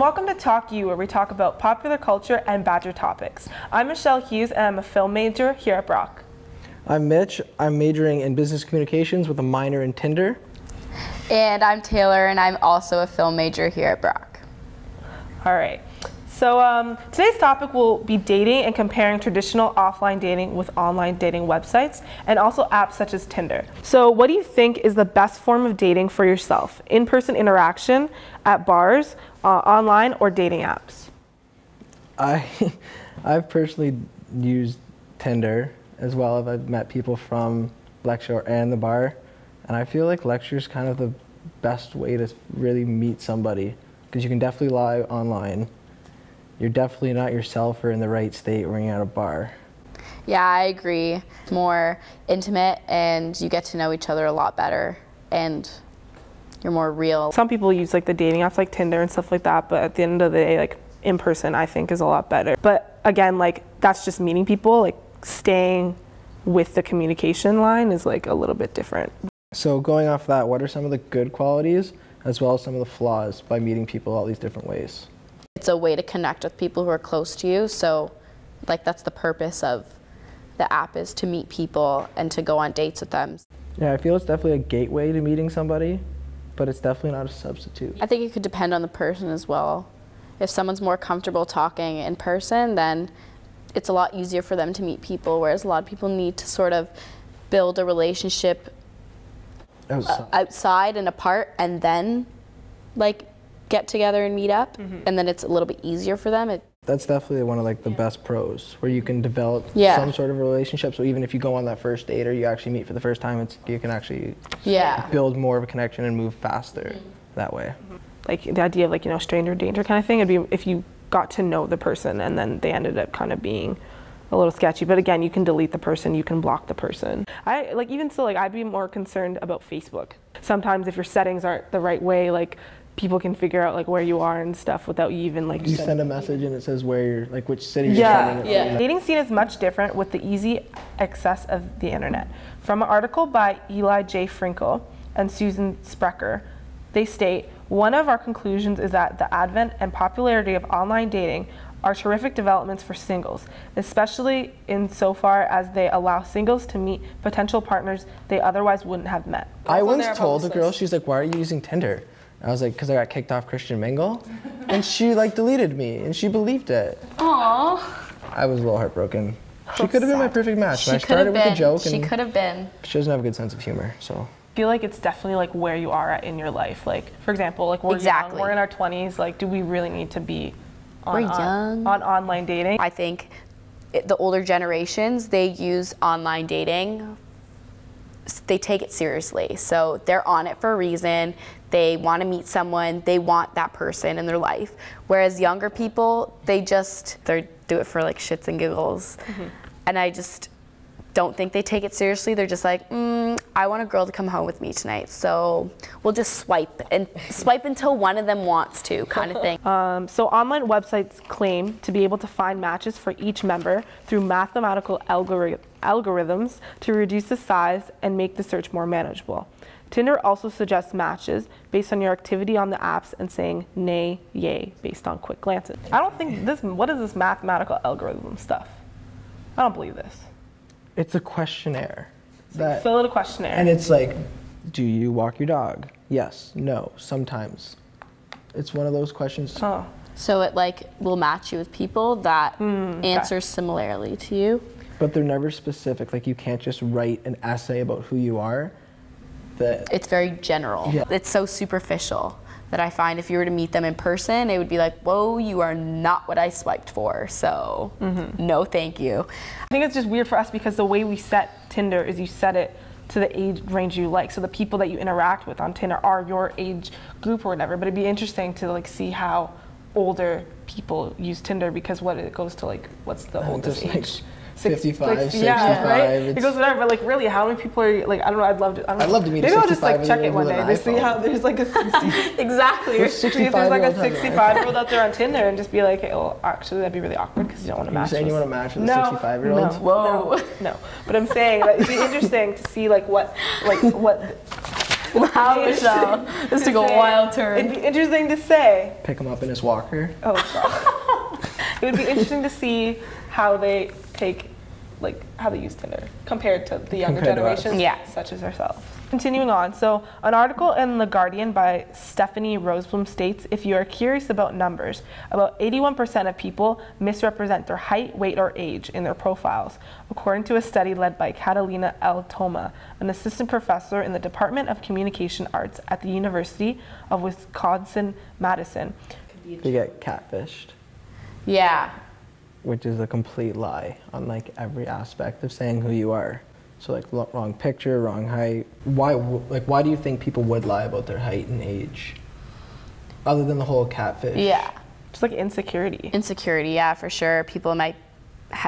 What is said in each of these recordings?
welcome to TalkU, where we talk about popular culture and Badger topics. I'm Michelle Hughes, and I'm a film major here at Brock. I'm Mitch. I'm majoring in business communications with a minor in Tinder. And I'm Tayler, and I'm also a film major here at Brock. All right. So today's topic will be dating and comparing traditional offline dating with online dating websites and also apps such as Tinder. So what do you think is the best form of dating for yourself? In-person interaction at bars, online, or dating apps? I've personally used Tinder as well as I've met people from lecture and the bar, and I feel like lecture is kind of the best way to really meet somebody because you can definitely lie online. You're definitely not yourself or in the right state when you're at a bar. Yeah, I agree. It's more intimate and you get to know each other a lot better and you're more real. Some people use like the dating apps like Tinder and stuff like that, but at the end of the day, like in person I think is a lot better. But again, like that's just meeting people, like staying with the communication line is like a little bit different. So going off that, what are some of the good qualities as well as some of the flaws by meeting people all these different ways? It's a way to connect with people who are close to you, so like that's the purpose of the app, is to meet people and to go on dates with them. Yeah, I feel it's definitely a gateway to meeting somebody, but it's definitely not a substitute. I think it could depend on the person as well. If someone's more comfortable talking in person, then it's a lot easier for them to meet people, whereas a lot of people need to sort of build a relationship outside and apart and then like get together and meet up, and then it's a little bit easier for them. That's definitely one of like the best pros, where you can develop some sort of relationship. So even if you go on that first date or you actually meet for the first time, you can actually build more of a connection and move faster that way. Like the idea of like, you know, stranger danger kind of thing, it'd be if you got to know the person and then they ended up kind of being a little sketchy. But again, you can delete the person, you can block the person. Even still, like I'd be more concerned about Facebook. Sometimes if your settings aren't the right way, like people can figure out like where you are and stuff without you even like. You send a message and it says where you're, like which city you're sending it from. Dating scene is much different with the easy access of the internet. From an article by Eli J. Frinkle and Susan Sprecher, they state, one of our conclusions is that the advent and popularity of online dating are terrific developments for singles, especially insofar as they allow singles to meet potential partners they otherwise wouldn't have met. I once told a girl, she's like, why are you using Tinder? I was like, because I got kicked off Christian Mingle, and she like deleted me, and she believed it. Aww. I was a little heartbroken. She could have been my perfect match. I started with a joke, she could have been. She doesn't have a good sense of humor, so. I feel like it's definitely like where you are at in your life. Like, for example, like we're young, we're in our 20s. Like, do we really need to be on online dating? I think the older generations, they use online dating. They take it seriously, so they're on it for a reason. They want to meet someone, they want that person in their life. Whereas younger people, they do it for like shits and giggles. And I just don't think they take it seriously. They're just like, I want a girl to come home with me tonight, so we'll just swipe until one of them wants to, kind of thing. So online websites claim to be able to find matches for each member through mathematical algorithms to reduce the size and make the search more manageable. Tinder also suggests matches based on your activity on the apps and saying nay, yay, based on quick glances. I don't think what is this mathematical algorithm stuff? I don't believe this. It's a questionnaire. Fill out a questionnaire. And it's like, do you walk your dog? Yes, no, sometimes. It's one of those questions. Oh. So it like will match you with people that answer similarly to you. But they're never specific. Like you can't just write an essay about who you are. It's very general. Yeah. It's so superficial that I find if you were to meet them in person, it would be like, whoa, you are not what I swiped for, so no thank you. I think it's just weird for us because the way we set Tinder is you set it to the age range you like. So the people that you interact with on Tinder are your age group or whatever, but it'd be interesting to like see how older people use Tinder because it goes to like, what's the oldest age? 55, 65. Yeah, right? It goes whatever, but like really, how many people are like, I don't know, I'd love to meet maybe I'll just like check it one day to see how there's like a 60. Exactly. Or see if there's like a 65-year-old out there on Tinder and just be like, hey, well, actually that'd be really awkward because you don't want to match. You're saying you want to match with a 65-year-old? No, whoa. No, but I'm saying that it'd be interesting to see like what Wow, Michelle. This took a wild turn. It'd be interesting to say. Pick him up in his walker. Oh, God. It would be interesting to see how they how they use Tinder compared to the younger generations, such as ourselves. Continuing on, so an article in The Guardian by Stephanie Roseblum states, if you are curious about numbers, about 81% of people misrepresent their height, weight, or age in their profiles, according to a study led by Catalina L. Toma, an assistant professor in the Department of Communication Arts at the University of Wisconsin-Madison. You get catfished. Yeah. Which is a complete lie on like every aspect of saying who you are. So like wrong picture, wrong height. Why do you think people would lie about their height and age? Other than the whole catfish. Yeah. Just like insecurity. Insecurity, yeah, for sure. People might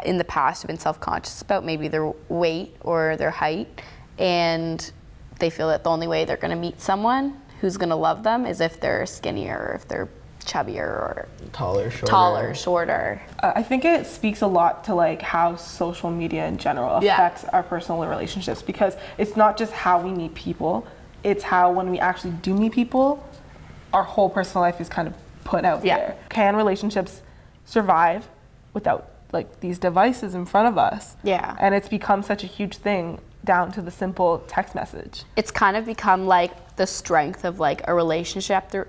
in the past have been self-conscious about maybe their weight or their height, and they feel that the only way they're going to meet someone who's going to love them is if they're skinnier or if they're chubbier or taller, shorter. I think it speaks a lot to like how social media in general affects our personal relationships, because it's not just how we meet people, it's how when we actually do meet people, our whole personal life is kind of put out there. Can relationships survive without like these devices in front of us? Yeah. And it's become such a huge thing down to the simple text message. It's kind of become like the strength of like a relationship that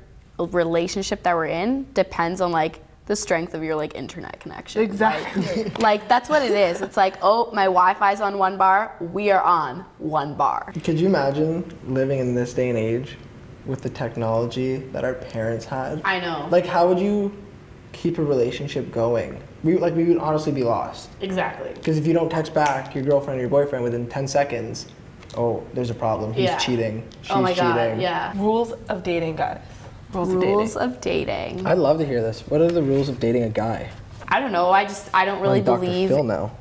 we're in depends on like the strength of your like internet connection. Exactly. Like that's what it is. It's like, oh, my Wi-Fi's on 1 bar, we are on 1 bar. Could you imagine living in this day and age with the technology that our parents had? I know. Like how would you keep a relationship going? We would honestly be lost. Exactly. Because if you don't text back your girlfriend or your boyfriend within 10 seconds, oh, there's a problem. He's cheating. She's oh my God, cheating. yeah. Rules of dating, guys. Rules of dating. I'd love to hear this. What are the rules of dating a guy? I don't know. I don't really believe. Dr. Phil now.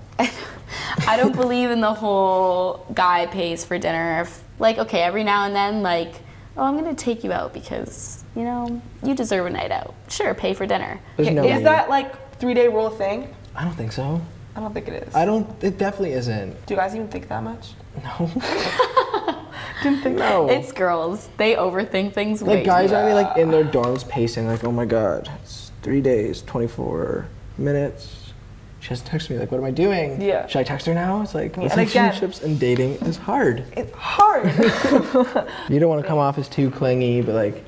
I don't believe in the whole guy pays for dinner. If, like, okay, every now and then, like, oh, I'm gonna take you out because you know you deserve a night out. Sure, pay for dinner. Is that like 3-day rule thing? I don't think so. I don't think it is. It definitely isn't. Do you guys even think that much? No. Didn't think no. It's girls. They overthink things way Like guys aren't like in their dorms pacing like, oh my God, it's 3 days, 24 minutes. She hasn't texted me. Like, what am I doing? Yeah. Should I text her now? It's like relationships and dating is hard. It's hard. You don't want to come off as too clingy, but like,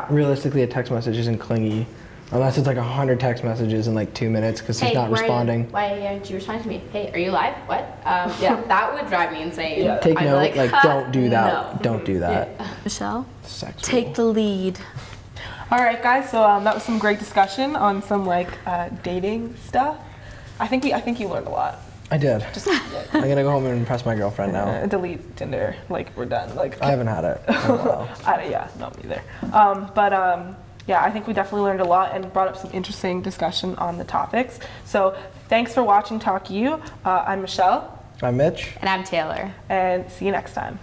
realistically, a text message isn't clingy. Unless it's like 100 text messages in like 2 minutes because he's not responding. Why aren't you responding to me? Hey, are you live? What? Yeah, that would drive me insane. Yeah. Take note, like don't do that. No. Don't do that. Yeah. Michelle, take the lead. All right, guys. So that was some great discussion on some like dating stuff. I think you learned a lot. I did. I'm gonna go home and impress my girlfriend now. Delete Tinder. Like we're done. Like I haven't had it in a while. Yeah, not me either. Yeah, I think we definitely learned a lot and brought up some interesting discussion on the topics. So thanks for watching TalkU. I'm Michelle. I'm Mitch. And I'm Tayler. And see you next time.